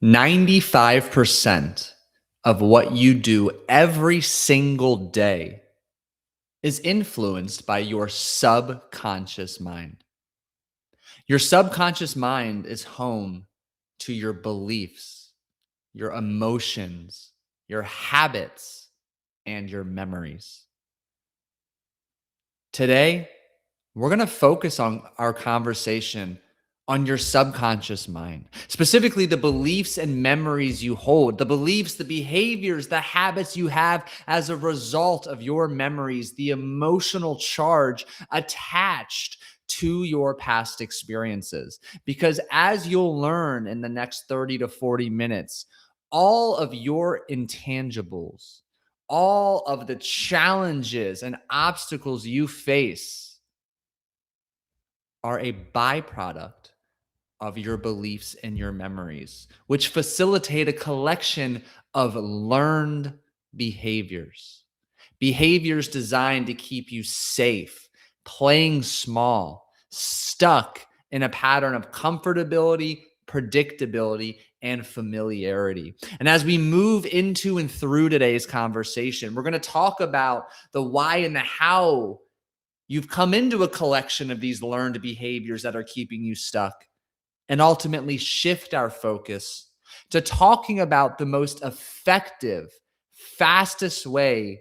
95% of what you do every single day is influenced by your subconscious mind. Your subconscious mind is home to your beliefs, your emotions, your habits, and your memories. Today, we're going to focus on our conversation on your subconscious mind, specifically the beliefs and memories you hold, the beliefs, the behaviors, the habits you have as a result of your memories, the emotional charge attached to your past experiences. Because as you'll learn in the next 30 to 40 minutes, all of your intangibles, all of the challenges and obstacles you face are a byproduct of your beliefs and your memories, which facilitate a collection of learned behaviors. Behaviors designed to keep you safe, playing small, stuck in a pattern of comfortability, predictability, and familiarity. And as we move into and through today's conversation, we're going to talk about the why and the how you've come into a collection of these learned behaviors that are keeping you stuck, and ultimately shift our focus to talking about the most effective, fastest way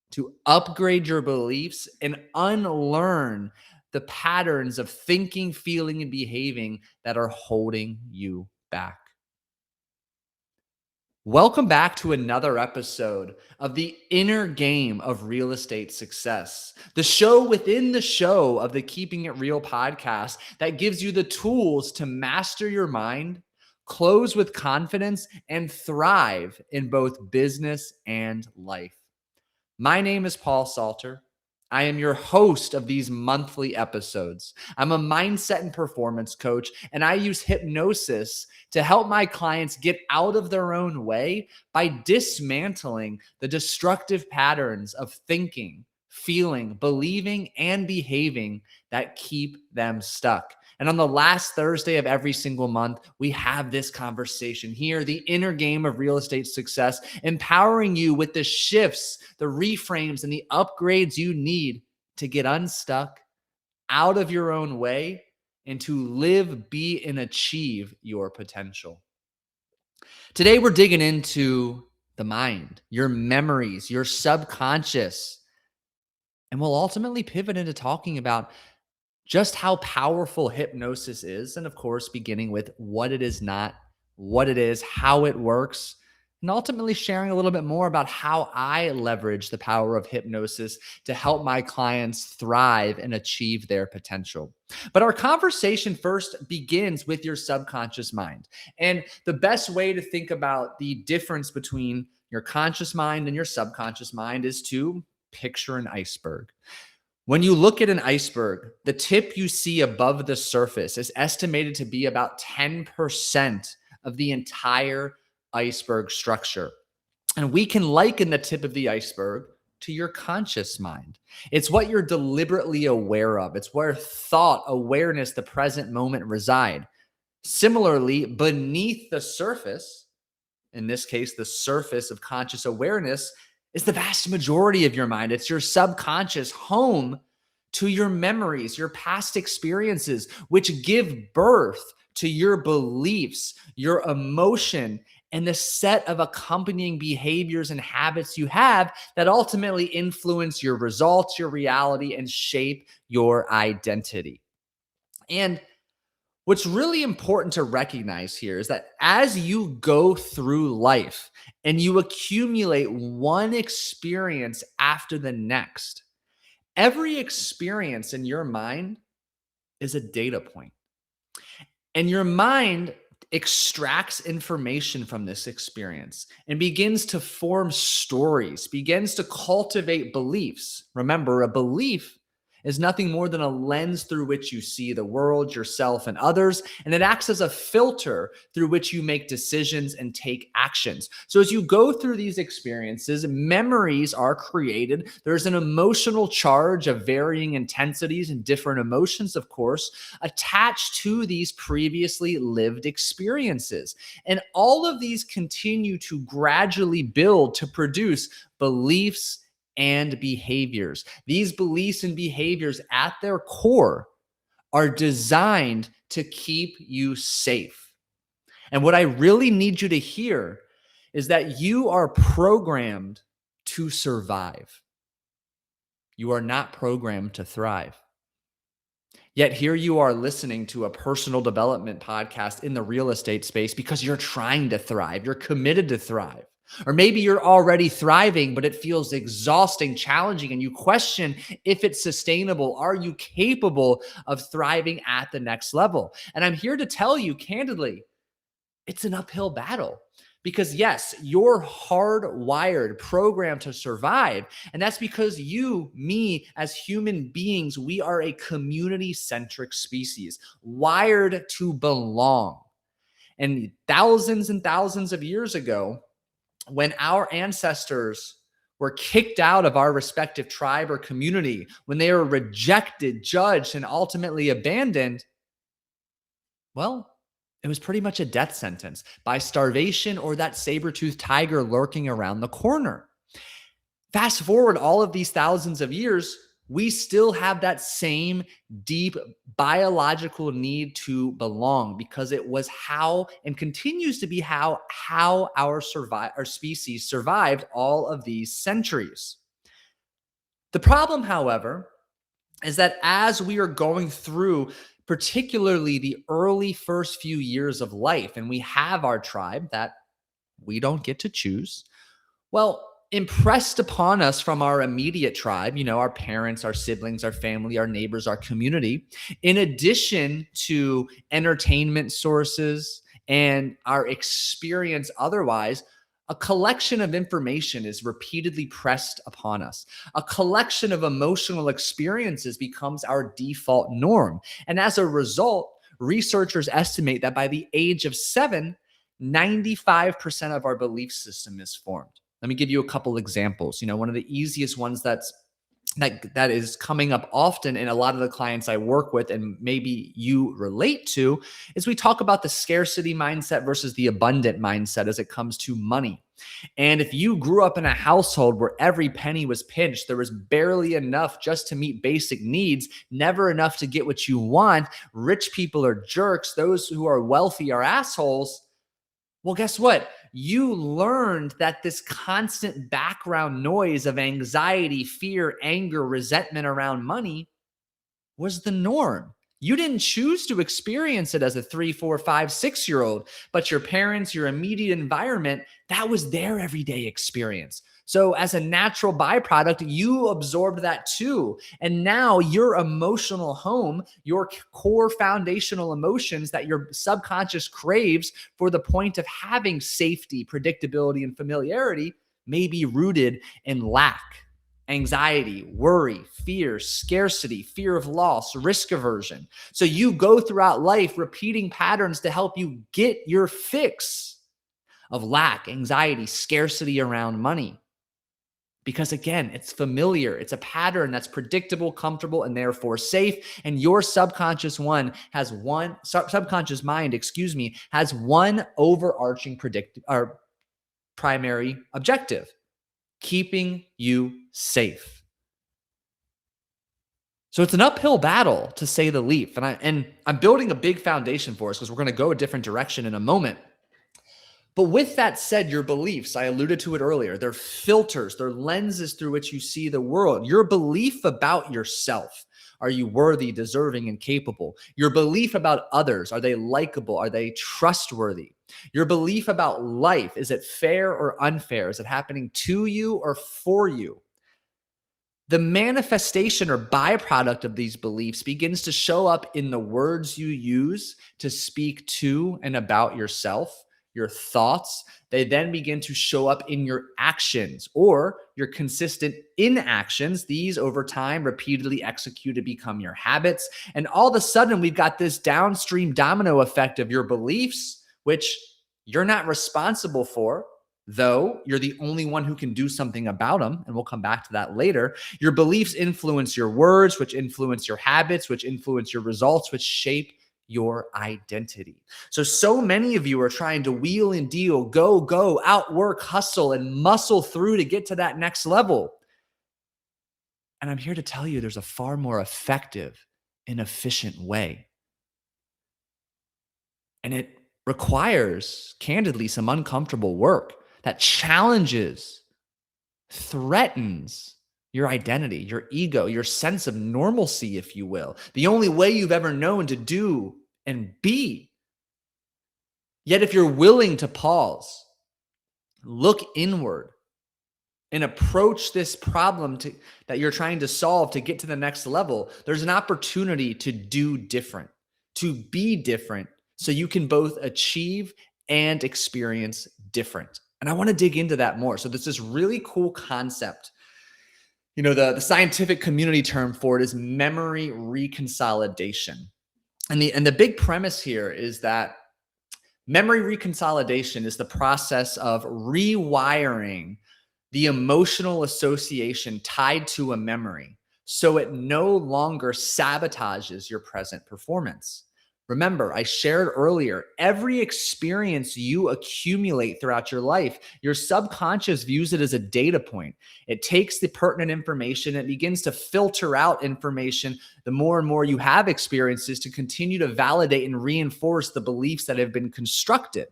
to upgrade your beliefs and unlearn the patterns of thinking, feeling, and behaving that are holding you back. Welcome back to another episode of the inner game of real estate success, the show within the show of the Keeping It Real podcast that gives you the tools to master your mind, close with confidence, and thrive in both business and life. My name is Paul Salter. I am your host of these monthly episodes. I'm a mindset and performance coach, and I use hypnosis to help my clients get out of their own way by dismantling the destructive patterns of thinking, feeling, believing, and behaving that keep them stuck. And on the last Thursday of every single month, we have this conversation here, the inner game of real estate success, empowering you with the shifts, the reframes, and the upgrades you need to get unstuck, out of your own way, and to live, be, and achieve your potential. Today, we're digging into the mind, your memories, your subconscious, and we'll ultimately pivot into talking about just how powerful hypnosis is. And of course, beginning with what it is not, what it is, how it works, and ultimately sharing a little bit more about how I leverage the power of hypnosis to help my clients thrive and achieve their potential. But our conversation first begins with your subconscious mind. And the best way to think about the difference between your conscious mind and your subconscious mind is to picture an iceberg. When you look at an iceberg, the tip you see above the surface is estimated to be about 10% of the entire iceberg structure. And we can liken the tip of the iceberg to your conscious mind. It's what you're deliberately aware of. It's where thought, awareness, the present moment reside. Similarly, beneath the surface, in this case, the surface of conscious awareness, is the vast majority of your mind. It's your subconscious, home to your memories, your past experiences, which give birth to your beliefs, your emotion, and the set of accompanying behaviors and habits you have that ultimately influence your results, your reality, and shape your identity. And what's really important to recognize here is that as you go through life and you accumulate one experience after the next, every experience in your mind is a data point. And your mind extracts information from this experience and begins to form stories, begins to cultivate beliefs. Remember, a belief is nothing more than a lens through which you see the world, yourself, and others, and it acts as a filter through which you make decisions and take actions. So as you go through these experiences, memories are created. There's an emotional charge of varying intensities and different emotions, of course, attached to these previously lived experiences. And all of these continue to gradually build to produce beliefs and behaviors. These beliefs and behaviors at their core are designed to keep you safe. And what I really need you to hear is that you are programmed to survive. You are not programmed to thrive. Yet here you are listening to a personal development podcast in the real estate space because you're trying to thrive. You're committed to thrive. Or maybe you're already thriving, but it feels exhausting, challenging, and you question if it's sustainable. Are you capable of thriving at the next level? And I'm here to tell you candidly, it's an uphill battle. Because yes, you're hardwired, programmed to survive. And that's because you, me, as human beings, we are a community-centric species, wired to belong. And thousands of years ago, when our ancestors were kicked out of our respective tribe or community, when they were rejected, judged, and ultimately abandoned, well, it was pretty much a death sentence by starvation or that saber-toothed tiger lurking around the corner. Fast forward all of these thousands of years, we still have that same deep biological need to belong because it was how and continues to be how our species survived all of these centuries. The problem, however, is that as we are going through particularly the early first few years of life, and we have our tribe that we don't get to choose, well, impressed upon us from our immediate tribe, our parents, our siblings, our family, our neighbors, our community, in addition to entertainment sources and our experience otherwise, a collection of information is repeatedly pressed upon us. A collection of emotional experiences becomes our default norm. And as a result, researchers estimate that by the age of 7, 95% of our belief system is formed. Let me give you a couple examples. One of the easiest ones that is coming up often in a lot of the clients I work with, and maybe you relate to, is we talk about the scarcity mindset versus the abundant mindset as it comes to money. And if you grew up in a household where every penny was pinched, there was barely enough just to meet basic needs, never enough to get what you want, rich people are jerks, those who are wealthy are assholes, well, guess what? You learned that this constant background noise of anxiety, fear, anger, resentment around money was the norm. You didn't choose to experience it as a 3, 4, 5, 6-year-old, but your parents, your immediate environment, that was their everyday experience. So as a natural byproduct, you absorbed that too. And now your emotional home, your core foundational emotions that your subconscious craves for the point of having safety, predictability, and familiarity may be rooted in lack, anxiety, worry, fear, scarcity, fear of loss, risk aversion. So you go throughout life repeating patterns to help you get your fix of lack, anxiety, scarcity around money. Because again, it's familiar. It's a pattern that's predictable, comfortable, and therefore safe. And your subconscious mind, has one overarching primary objective: keeping you safe. So it's an uphill battle, to say the least. And I'm building a big foundation for us because we're going to go a different direction in a moment. But with that said, your beliefs, I alluded to it earlier, they're filters, they're lenses through which you see the world. Your belief about yourself: are you worthy, deserving, and capable? Your belief about others: are they likable? Are they trustworthy? Your belief about life: is it fair or unfair? Is it happening to you or for you? The manifestation or byproduct of these beliefs begins to show up in the words you use to speak to and about yourself, your thoughts. They then begin to show up in your actions or your consistent inactions. These over time, repeatedly executed, become your habits. And all of a sudden, we've got this downstream domino effect of your beliefs, which you're not responsible for, though you're the only one who can do something about them. And we'll come back to that later. Your beliefs influence your words, which influence your habits, which influence your results, which shape your identity. So many of you are trying to wheel and deal, go, outwork, hustle, and muscle through to get to that next level. And I'm here to tell you there's a far more effective and efficient way. And it requires, candidly, some uncomfortable work that challenges, threatens your identity, your ego, your sense of normalcy, if you will, the only way you've ever known to do and be. Yet if you're willing to pause, look inward, and approach this problem that you're trying to solve to get to the next level, there's an opportunity to do different, to be different, so you can both achieve and experience different. And I want to dig into that more. So there's this really cool concept. The scientific community term for it is memory reconsolidation. And the big premise here is that memory reconsolidation is the process of rewiring the emotional association tied to a memory so it no longer sabotages your present performance. Remember, I shared earlier, every experience you accumulate throughout your life, your subconscious views it as a data point. It takes the pertinent information and begins to filter out information the more and more you have experiences to continue to validate and reinforce the beliefs that have been constructed.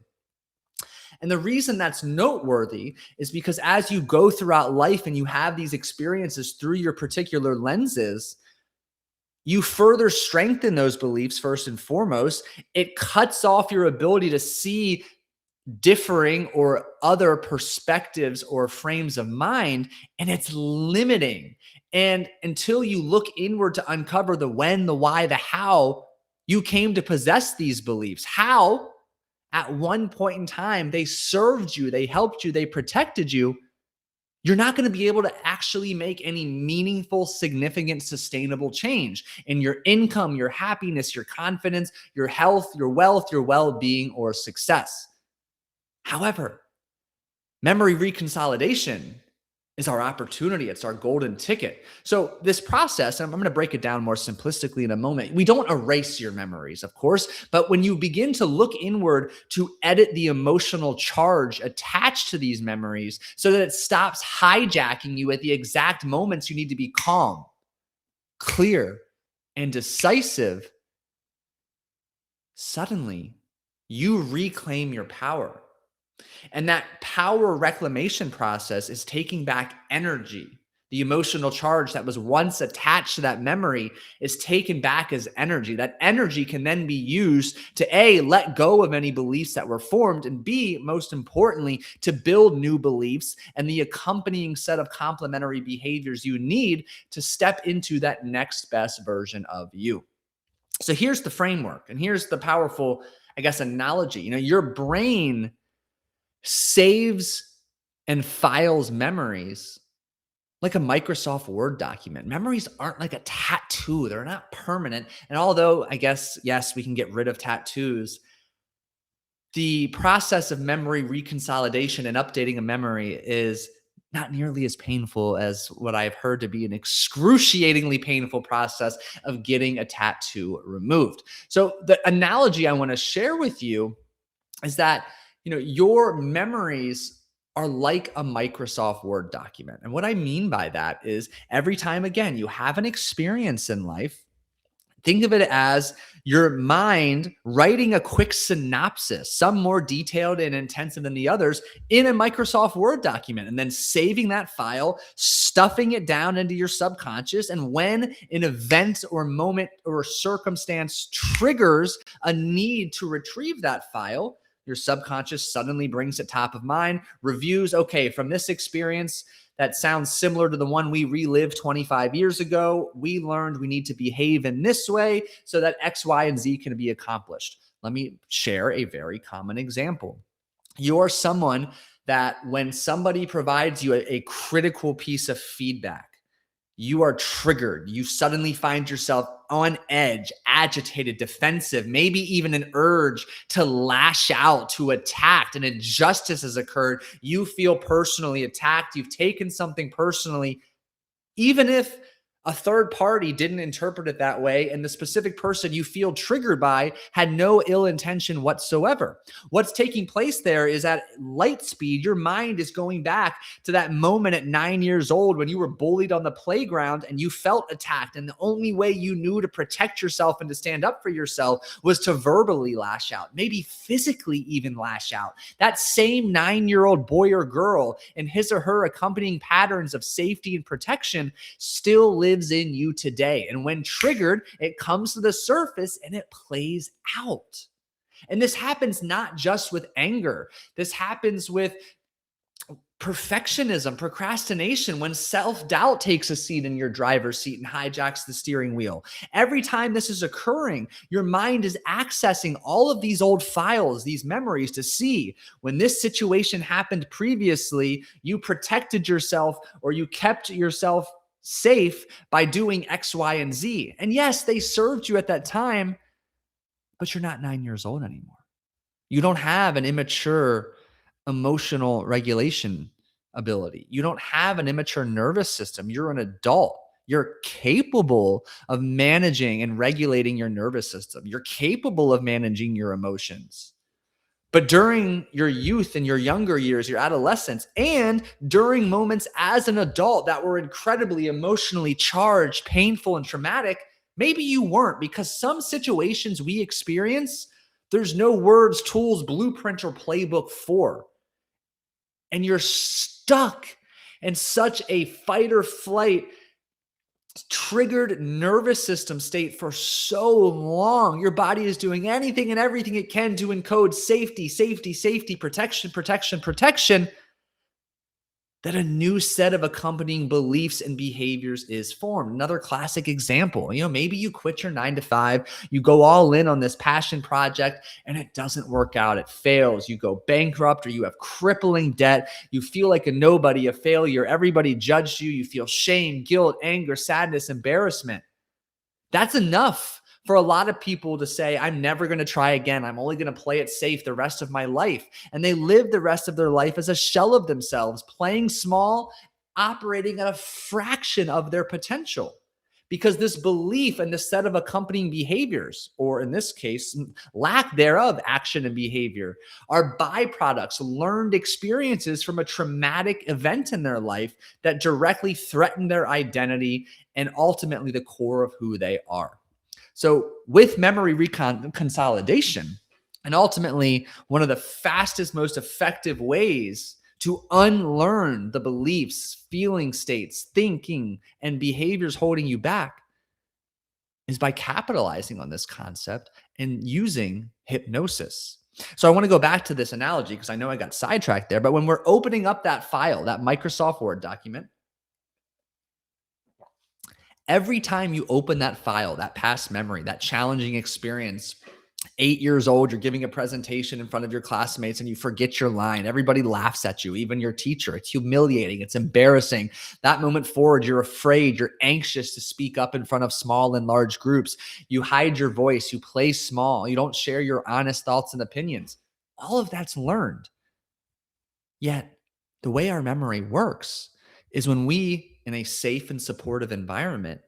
And the reason that's noteworthy is because as you go throughout life and you have these experiences through your particular lenses, you further strengthen those beliefs first and foremost. It cuts off your ability to see differing or other perspectives or frames of mind, and it's limiting. And until you look inward to uncover the when, the why, the how you came to possess these beliefs, how at one point in time they served you, they helped you, they protected you, you're not going to be able to actually make any meaningful, significant, sustainable change in your income, your happiness, your confidence, your health, your wealth, your well-being, or success. However, memory reconsolidation is our opportunity. It's our golden ticket. So this process, and I'm going to break it down more simplistically in a moment. We don't erase your memories, of course, but when you begin to look inward to edit the emotional charge attached to these memories so that it stops hijacking you at the exact moments you need to be calm, clear, and decisive, suddenly you reclaim your power. And that power reclamation process is taking back energy. The emotional charge that was once attached to that memory is taken back as energy. That energy can then be used to A, let go of any beliefs that were formed, and B, most importantly, to build new beliefs and the accompanying set of complementary behaviors you need to step into that next best version of you. So here's the framework, and here's the powerful, analogy. Your brain saves and files memories like a Microsoft Word document. Memories aren't like a tattoo. They're not permanent. And although yes, we can get rid of tattoos, the process of memory reconsolidation and updating a memory is not nearly as painful as what I've heard to be an excruciatingly painful process of getting a tattoo removed. So the analogy I want to share with you is that your memories are like a Microsoft Word document. And what I mean by that is every time, again, you have an experience in life, think of it as your mind writing a quick synopsis, some more detailed and intensive than the others, in a Microsoft Word document, and then saving that file, stuffing it down into your subconscious. And when an event or moment or circumstance triggers a need to retrieve that file, your subconscious suddenly brings it top of mind, reviews, okay, from this experience that sounds similar to the one we relived 25 years ago, we learned we need to behave in this way so that X, Y, and Z can be accomplished. Let me share a very common example. You're someone that when somebody provides you a critical piece of feedback, you are triggered. You suddenly find yourself on edge, agitated, defensive, maybe even an urge to lash out, to attack. An injustice has occurred. You feel personally attacked. You've taken something personally, even if a third party didn't interpret it that way and the specific person you feel triggered by had no ill intention whatsoever. What's taking place there is at light speed, your mind is going back to that moment at 9 years old when you were bullied on the playground and you felt attacked. And the only way you knew to protect yourself and to stand up for yourself was to verbally lash out, maybe physically even lash out. That same 9-year-old boy or girl and his or her accompanying patterns of safety and protection still lives in you today. And when triggered, it comes to the surface and it plays out. And this happens not just with anger. This happens with perfectionism, procrastination, when self-doubt takes a seat in your driver's seat and hijacks the steering wheel. Every time this is occurring, your mind is accessing all of these old files, these memories to see when this situation happened previously, you protected yourself or you kept yourself safe by doing X, Y, and Z. And yes, they served you at that time, but you're not 9 years old anymore. You don't have an immature emotional regulation ability. You don't have an immature nervous system. You're an adult. You're capable of managing and regulating your nervous system. You're capable of managing your emotions. But during your youth and your younger years, your adolescence, and during moments as an adult that were incredibly emotionally charged, painful, and traumatic, maybe you weren't, because some situations we experience, there's no words, tools, blueprint, or playbook for. And you're stuck in such a fight or flight triggered nervous system state for so long. Your body is doing anything and everything it can to encode safety, safety, safety, protection, protection, protection, that a new set of accompanying beliefs and behaviors is formed. Another classic example, maybe you quit your 9 to 5, you go all in on this passion project and it doesn't work out. It fails. You go bankrupt or you have crippling debt. You feel like a nobody, a failure. Everybody judged you. You feel shame, guilt, anger, sadness, embarrassment. That's enough for a lot of people to say, I'm never going to try again. I'm only going to play it safe the rest of my life. And they live the rest of their life as a shell of themselves, playing small, operating at a fraction of their potential. Because this belief and this set of accompanying behaviors, or in this case, lack thereof, action and behavior, are byproducts, learned experiences from a traumatic event in their life that directly threaten their identity and ultimately the core of who they are. So with memory reconsolidation, and ultimately one of the fastest, most effective ways to unlearn the beliefs, feeling states, thinking, and behaviors holding you back is by capitalizing on this concept and using hypnosis. So I want to go back to this analogy because I know I got sidetracked there, but when we're opening up that file, that Microsoft Word document, every time you open that file, that past memory, that challenging experience, 8 years old, you're giving a presentation in front of your classmates and you forget your line. Everybody laughs at you, even your teacher. It's humiliating. It's embarrassing. That moment forward, you're afraid, you're anxious to speak up in front of small and large groups. You hide your voice, you play small, you don't share your honest thoughts and opinions. All of that's learned. Yet the way our memory works is when we, in a safe and supportive environment,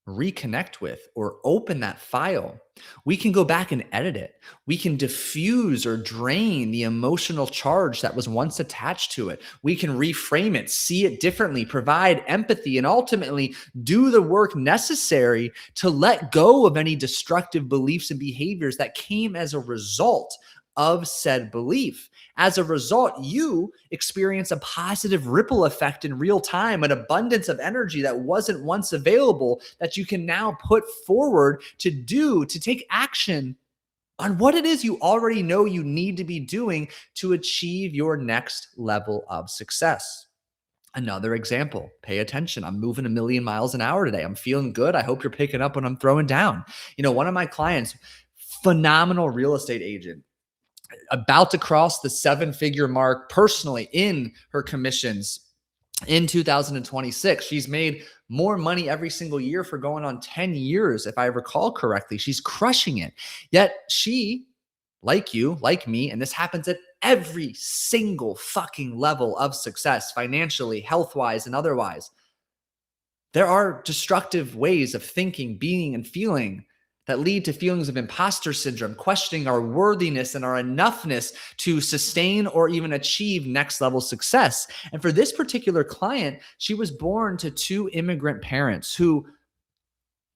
reconnect with or open that file, we can go back and edit it. We can diffuse or drain the emotional charge that was once attached to it. We can reframe it, see it differently, provide empathy, and ultimately do the work necessary to let go of any destructive beliefs and behaviors that came as a result of said belief. As a result, you experience a positive ripple effect in real time, an abundance of energy that wasn't once available that you can now put forward to take action on what it is you already know you need to be doing to achieve your next level of success. Another example, pay attention. I'm moving a million miles an hour today. I'm feeling good. I hope you're picking up when I'm throwing down. One of my clients, phenomenal real estate agent, about to cross the seven-figure mark personally in her commissions in 2026. She's made more money every single year for going on 10 years, if I recall correctly. She's crushing it. Yet she, like you, like me, and this happens at every single fucking level of success, financially, health-wise, and otherwise. There are destructive ways of thinking, being, and feeling that lead to feelings of imposter syndrome, questioning our worthiness and our enoughness to sustain or even achieve next level success. And for this particular client, she was born to two immigrant parents who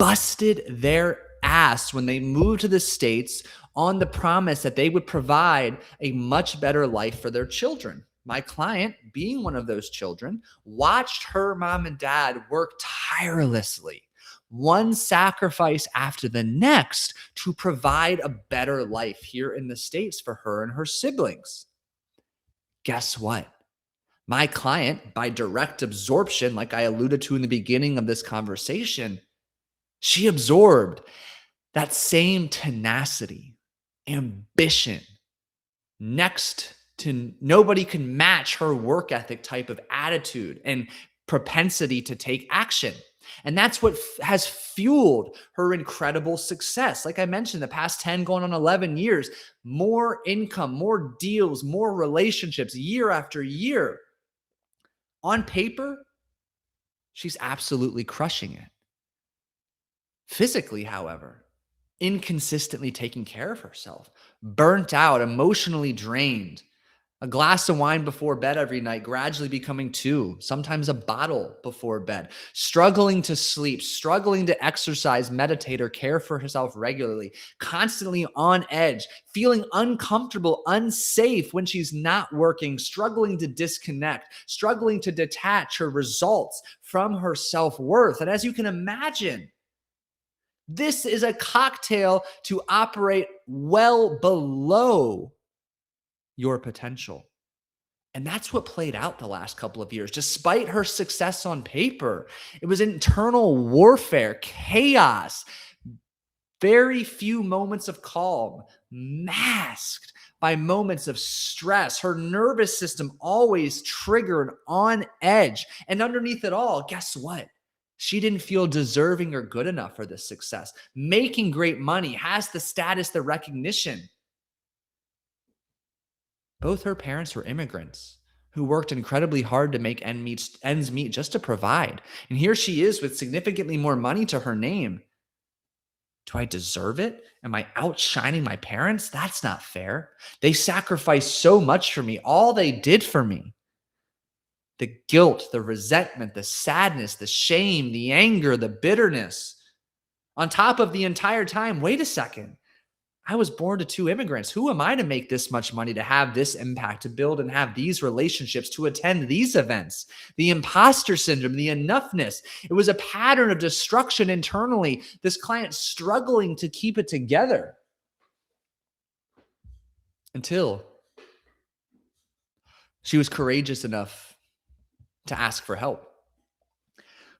busted their ass when they moved to the States on the promise that they would provide a much better life for their children. My client, being one of those children, watched her mom and dad work tirelessly, one sacrifice after the next, to provide a better life here in the States for her and her siblings. Guess what? My client, by direct absorption, like I alluded to in the beginning of this conversation, she absorbed that same tenacity, ambition, next to nobody can match her work ethic type of attitude and propensity to take action. And that's what has fueled her incredible success. Like I mentioned, the past 10 going on 11 years, more income, more deals, more relationships year after year. On paper, she's absolutely crushing it. Physically, however, inconsistently taking care of herself, burnt out, emotionally drained, a glass of wine before bed every night, gradually becoming two, sometimes a bottle before bed, struggling to sleep, struggling to exercise, meditate, or care for herself regularly, constantly on edge, feeling uncomfortable, unsafe when she's not working, struggling to disconnect, struggling to detach her results from her self-worth. And as you can imagine, this is a cocktail to operate well below your potential. And that's what played out the last couple of years. Despite her success on paper, it was internal warfare, chaos, very few moments of calm, masked by moments of stress. Her nervous system always triggered on edge. And underneath it all, guess what? She didn't feel deserving or good enough for this success. Making great money, has the status, the recognition. Both her parents were immigrants who worked incredibly hard to make ends meet just to provide. And here she is with significantly more money to her name. Do I deserve it? Am I outshining my parents? That's not fair. They sacrificed so much for me, all they did for me. The guilt, the resentment, the sadness, the shame, the anger, the bitterness. On top of the entire time, wait a second. I was born to two immigrants. Who am I to make this much money, to have this impact, to build and have these relationships, to attend these events? The imposter syndrome, the enoughness. It was a pattern of destruction internally. This client struggling to keep it together until she was courageous enough to ask for help,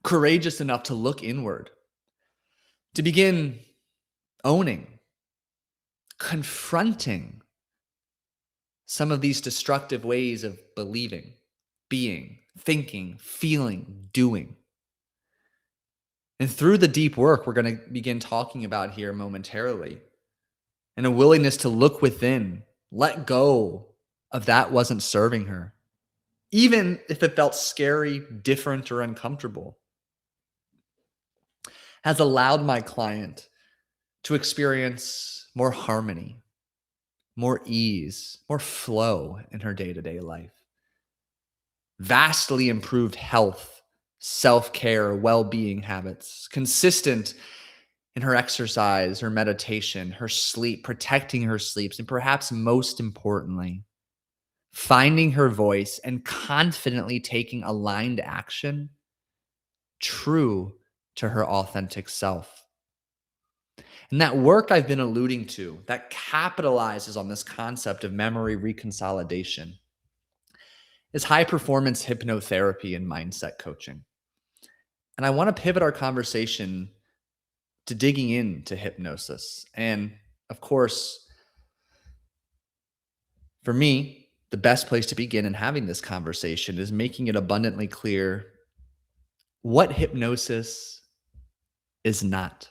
courageous enough to look inward, to begin owning, confronting some of these destructive ways of believing, being, thinking, feeling, doing. And through the deep work we're going to begin talking about here momentarily, and a willingness to look within, let go of that wasn't serving her, even if it felt scary, different, or uncomfortable, has allowed my client to experience more harmony, more ease, more flow in her day-to-day life. Vastly improved health, self-care, well-being habits, consistent in her exercise, her meditation, her sleep, protecting her sleeps, and perhaps most importantly, finding her voice and confidently taking aligned action true to her authentic self. And that work I've been alluding to that capitalizes on this concept of memory reconsolidation is high performance hypnotherapy and mindset coaching. And I want to pivot our conversation to digging into hypnosis. And of course, For me, the best place to begin in having this conversation is making it abundantly clear what hypnosis is not.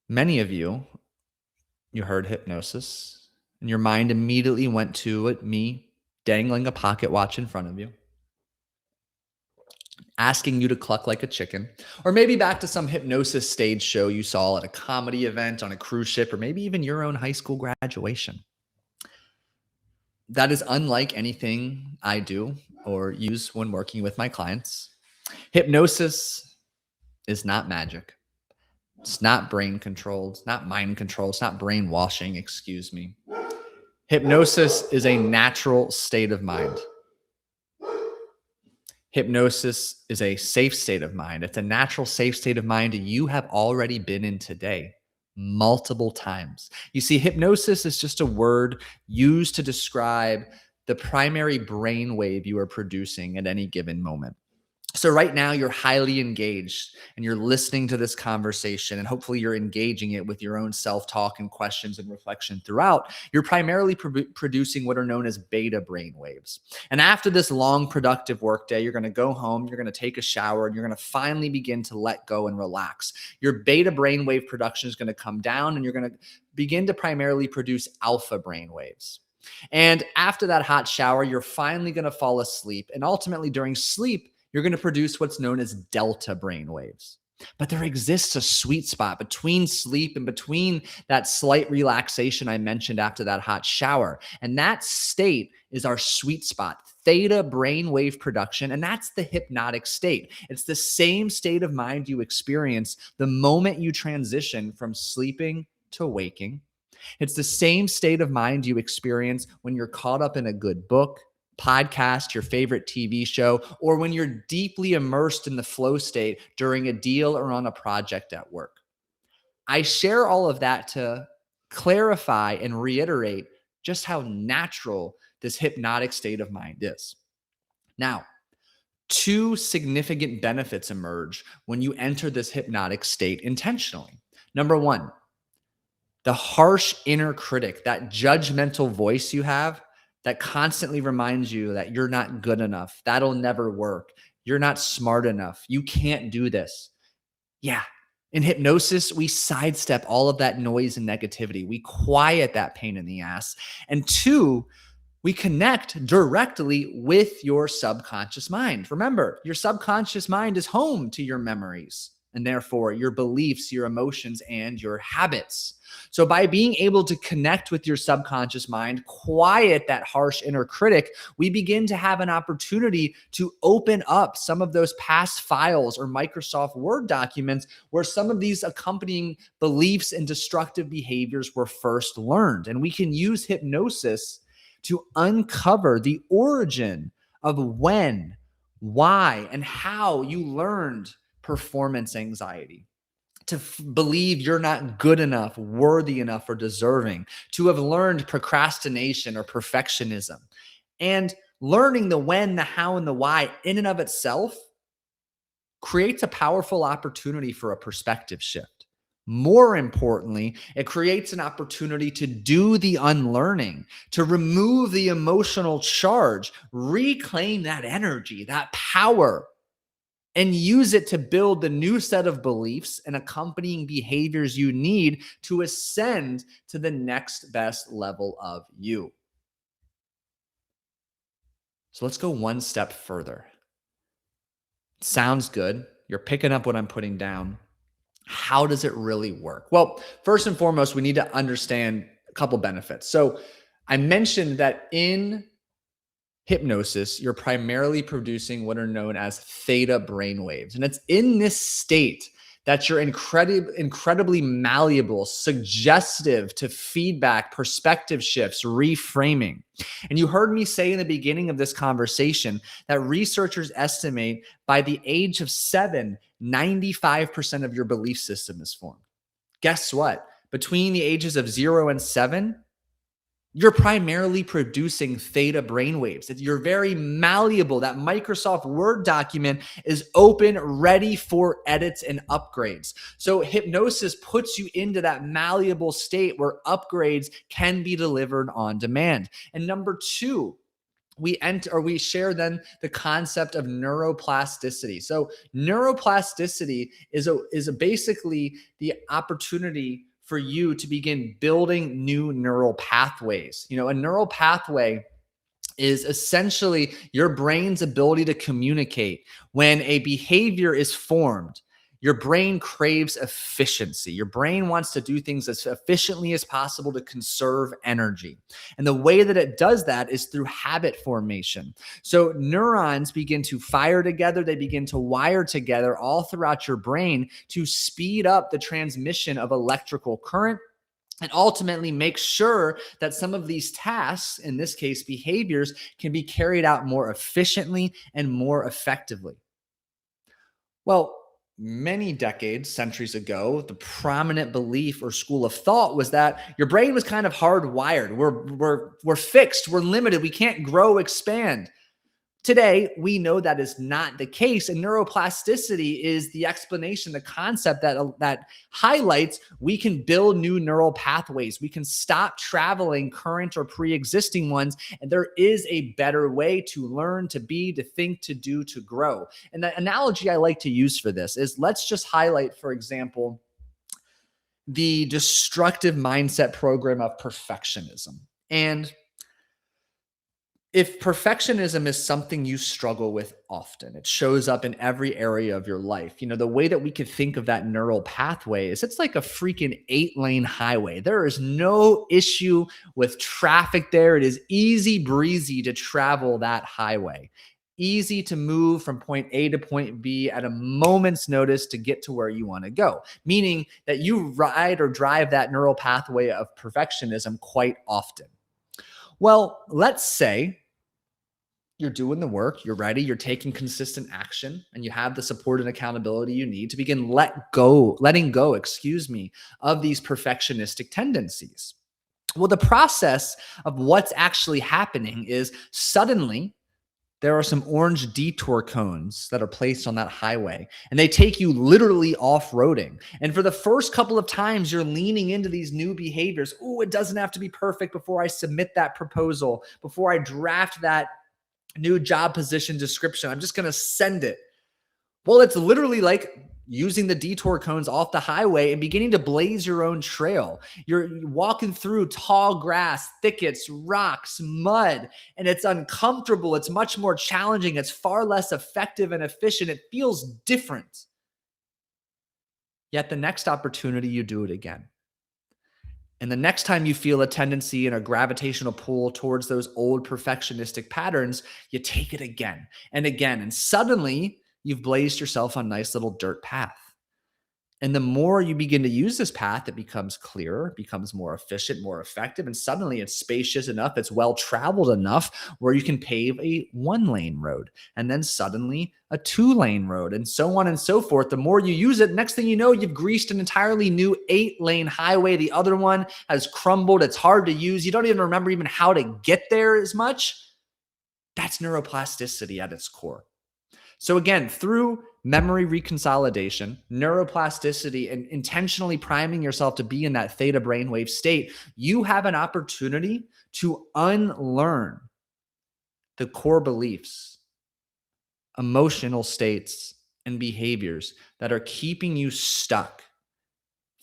Many of you heard hypnosis, and your mind immediately went to me dangling a pocket watch in front of you, asking you to cluck like a chicken, or maybe back to some hypnosis stage show you saw at a comedy event on a cruise ship, or maybe even your own high school graduation. That is unlike anything I do or use when working with my clients. Hypnosis is not magic. It's not brain controlled. It's not mind control. It's not brainwashing, excuse me. Hypnosis is a natural state of mind. Hypnosis is a safe state of mind. It's a natural, safe state of mind you have already been in today multiple times. You see, hypnosis is just a word used to describe the primary brain wave you are producing at any given moment. So right now you're highly engaged and you're listening to this conversation, and hopefully you're engaging it with your own self-talk and questions and reflection throughout. You're primarily producing what are known as beta brain waves. And after this long productive workday, you're going to go home, you're going to take a shower, and you're going to finally begin to let go and relax. Your beta brain wave production is going to come down, and you're going to begin to primarily produce alpha brain waves. And after that hot shower, you're finally going to fall asleep. And ultimately during sleep, you're going to produce what's known as delta brain waves. But there exists a sweet spot between sleep and between that slight relaxation I mentioned after that hot shower. And that state is our sweet spot, theta brainwave production. And that's the hypnotic state. It's the same state of mind you experience the moment you transition from sleeping to waking. It's the same state of mind you experience when you're caught up in a good book, podcast, your favorite TV show, or when you're deeply immersed in the flow state during a deal or on a project at work. I share all of that to clarify and reiterate just how natural this hypnotic state of mind is. Now, two significant benefits emerge when you enter this hypnotic state intentionally. Number one, the harsh inner critic, that judgmental voice you have that constantly reminds you that you're not good enough, that'll never work, you're not smart enough, you can't do this. Yeah. In hypnosis, we sidestep all of that noise and negativity. We quiet that pain in the ass. And two, we connect directly with your subconscious mind. Remember, your subconscious mind is home to your memories and therefore your beliefs, your emotions, and your habits. So by being able to connect with your subconscious mind, quiet that harsh inner critic, we begin to have an opportunity to open up some of those past files or Microsoft Word documents where some of these accompanying beliefs and destructive behaviors were first learned. And we can use hypnosis to uncover the origin of when, why, and how you learned performance anxiety, to believe you're not good enough, worthy enough, or deserving, to have learned procrastination or perfectionism. And learning the when, the how, and the why in and of itself creates a powerful opportunity for a perspective shift. More importantly, it creates an opportunity to do the unlearning, to remove the emotional charge, reclaim that energy, that power, and use it to build the new set of beliefs and accompanying behaviors you need to ascend to the next best level of you. So let's go one step further. Sounds good. You're picking up what I'm putting down. How does it really work? Well, first and foremost, we need to understand a couple benefits. So I mentioned that in hypnosis, you're primarily producing what are known as theta brainwaves. And it's in this state that you're incredibly malleable, suggestive to feedback, perspective shifts, reframing. And you heard me say in the beginning of this conversation that researchers estimate by the age of 7, 95% of your belief system is formed. Guess what? Between the ages of 0 and 7, you're primarily producing theta brainwaves. You're very malleable. That Microsoft Word document is open, ready for edits and upgrades. So hypnosis puts you into that malleable state where upgrades can be delivered on demand. And number two, we share then the concept of neuroplasticity. So neuroplasticity is basically the opportunity for you to begin building new neural pathways. A neural pathway is essentially your brain's ability to communicate. When a behavior is formed, your brain craves efficiency. Your brain wants to do things as efficiently as possible to conserve energy. And the way that it does that is through habit formation. So neurons begin to fire together, they begin to wire together all throughout your brain to speed up the transmission of electrical current and ultimately make sure that some of these tasks, in this case behaviors, can be carried out more efficiently and more effectively. Well, many decades, centuries ago, the prominent belief or school of thought was that your brain was kind of hardwired. We're fixed, we're limited, we can't grow, expand. Today, we know that is not the case, and neuroplasticity is the explanation, the concept that highlights we can build new neural pathways. We can stop traveling current or pre-existing ones, and there is a better way to learn, to be, to think, to do, to grow. And the analogy I like to use for this is, let's just highlight, for example, the destructive mindset program of perfectionism. And if perfectionism is something you struggle with often, it shows up in every area of your life. The way that we could think of that neural pathway is it's like a freaking 8-lane highway. There is no issue with traffic there. It is easy breezy to travel that highway. Easy to move from point A to point B at a moment's notice to get to where you want to go, meaning that you ride or drive that neural pathway of perfectionism quite often. Well, let's say you're doing the work, you're ready, you're taking consistent action, and you have the support and accountability you need to begin letting go, of these perfectionistic tendencies. Well, the process of what's actually happening is suddenly there are some orange detour cones that are placed on that highway, and they take you literally off-roading. And for the first couple of times, you're leaning into these new behaviors. Oh, it doesn't have to be perfect before I submit that proposal, before I draft that new job position description. I'm just going to send it. Well, it's literally like using the detour cones off the highway and beginning to blaze your own trail. You're walking through tall grass, thickets, rocks, mud, and it's uncomfortable. It's much more challenging. It's far less effective and efficient. It feels different. Yet the next opportunity, you do it again. And the next time you feel a tendency and a gravitational pull towards those old perfectionistic patterns, you take it again and again. And suddenly you've blazed yourself a nice little dirt path. And the more you begin to use this path, it becomes clearer, becomes more efficient, more effective. And suddenly it's spacious enough, it's well traveled enough where you can pave a 1-lane road. And then suddenly a 2-lane road, and so on and so forth. The more you use it, next thing you know, you've greased an entirely new 8-lane highway. The other one has crumbled. It's hard to use. You don't even remember even how to get there as much. That's neuroplasticity at its core. So again, through memory reconsolidation, neuroplasticity, and intentionally priming yourself to be in that theta brainwave state, you have an opportunity to unlearn the core beliefs, emotional states, and behaviors that are keeping you stuck,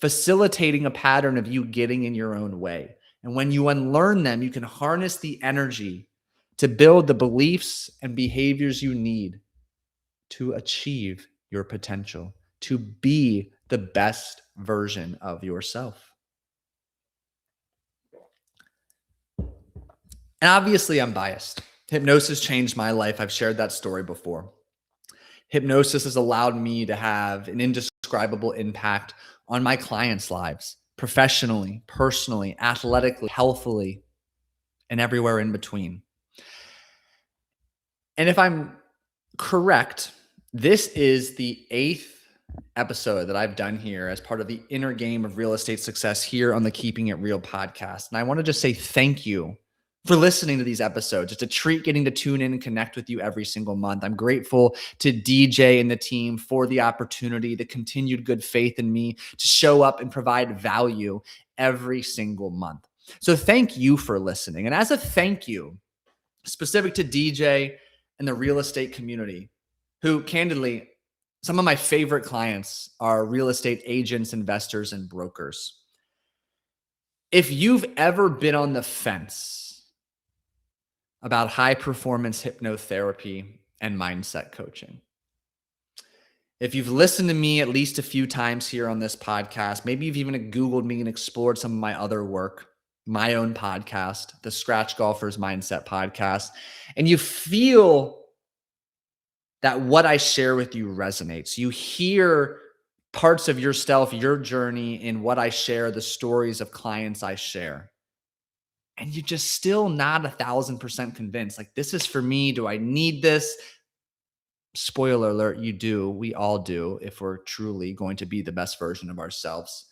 facilitating a pattern of you getting in your own way. And when you unlearn them, you can harness the energy to build the beliefs and behaviors you need to achieve your potential, to be the best version of yourself. And obviously, I'm biased. Hypnosis changed my life. I've shared that story before. Hypnosis has allowed me to have an indescribable impact on my clients' lives, professionally, personally, athletically, healthily, and everywhere in between. And if I'm correct, this is the 8th episode that I've done here as part of the inner game of real estate success here on the Keeping It Real podcast. And I want to just say thank you for listening to these episodes. It's a treat getting to tune in and connect with you every single month. I'm grateful to DJ and the team for the opportunity, the continued good faith in me to show up and provide value every single month. So thank you for listening. And as a thank you, specific to DJ and the real estate community, who candidly, some of my favorite clients are real estate agents, investors, and brokers. If you've ever been on the fence about high performance hypnotherapy and mindset coaching, if you've listened to me at least a few times here on this podcast, maybe you've even Googled me and explored some of my other work, my own podcast, the Scratch Golfers Mindset podcast, and you feel that what I share with you resonates. You hear parts of yourself, your journey in what I share, the stories of clients I share. And you're just still not 1,000% convinced. Like, this is for me. Do I need this? Spoiler alert, you do. We all do if we're truly going to be the best version of ourselves.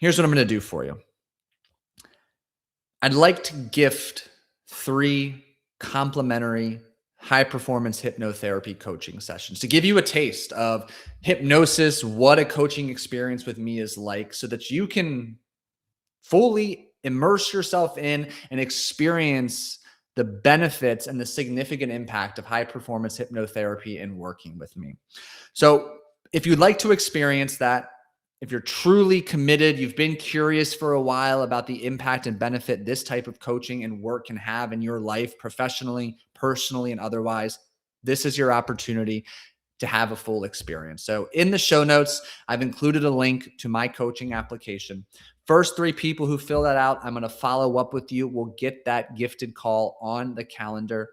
Here's what I'm going to do for you. I'd like to gift 3 complimentary high performance hypnotherapy coaching sessions to give you a taste of hypnosis, what a coaching experience with me is like, so that you can fully immerse yourself in and experience the benefits and the significant impact of high performance hypnotherapy and working with me. So if you'd like to experience that, if you're truly committed, you've been curious for a while about the impact and benefit this type of coaching and work can have in your life, professionally, personally, and otherwise, this is your opportunity to have a full experience. So in the show notes, I've included a link to my coaching application. First 3 people who fill that out, I'm going to follow up with you. We'll get that gifted call on the calendar.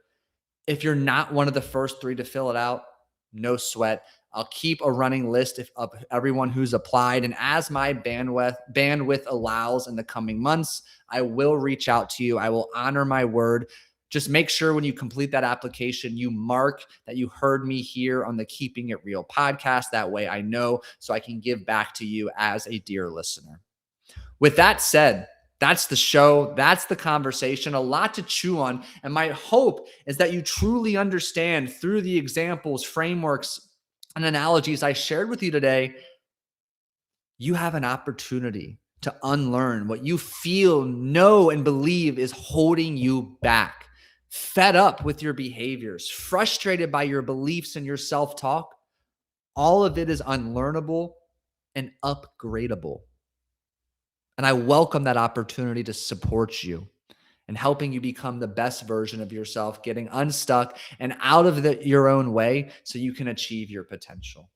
If you're not one of the first 3 to fill it out, no sweat. I'll keep a running list of everyone who's applied. And as my bandwidth allows in the coming months, I will reach out to you. I will honor my word. Just make sure when you complete that application, you mark that you heard me here on the Keeping It Real podcast. That way I know, so I can give back to you as a dear listener. With that said, that's the show. That's the conversation. A lot to chew on. And my hope is that you truly understand through the examples, frameworks, and analogies I shared with you today, you have an opportunity to unlearn what you feel, know, and believe is holding you back. Fed up with your behaviors, frustrated by your beliefs and your self-talk. All of it is unlearnable and upgradable. And I welcome that opportunity to support you and helping you become the best version of yourself, getting unstuck and out of your own way so you can achieve your potential.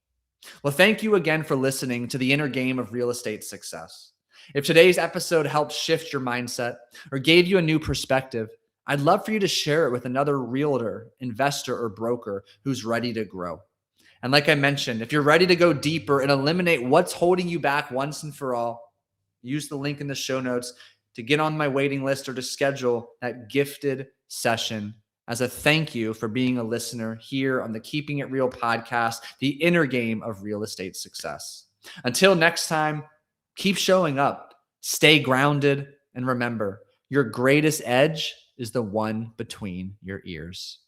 Well, thank you again for listening to the inner game of real estate success. If today's episode helped shift your mindset or gave you a new perspective, I'd love for you to share it with another realtor, investor, or broker who's ready to grow. And like I mentioned, if you're ready to go deeper and eliminate what's holding you back once and for all, use the link in the show notes to get on my waiting list or to schedule that gifted session as a thank you for being a listener here on the Keeping It Real podcast, the inner game of real estate success. Until next time, keep showing up, stay grounded, and remember, your greatest edge is the one between your ears.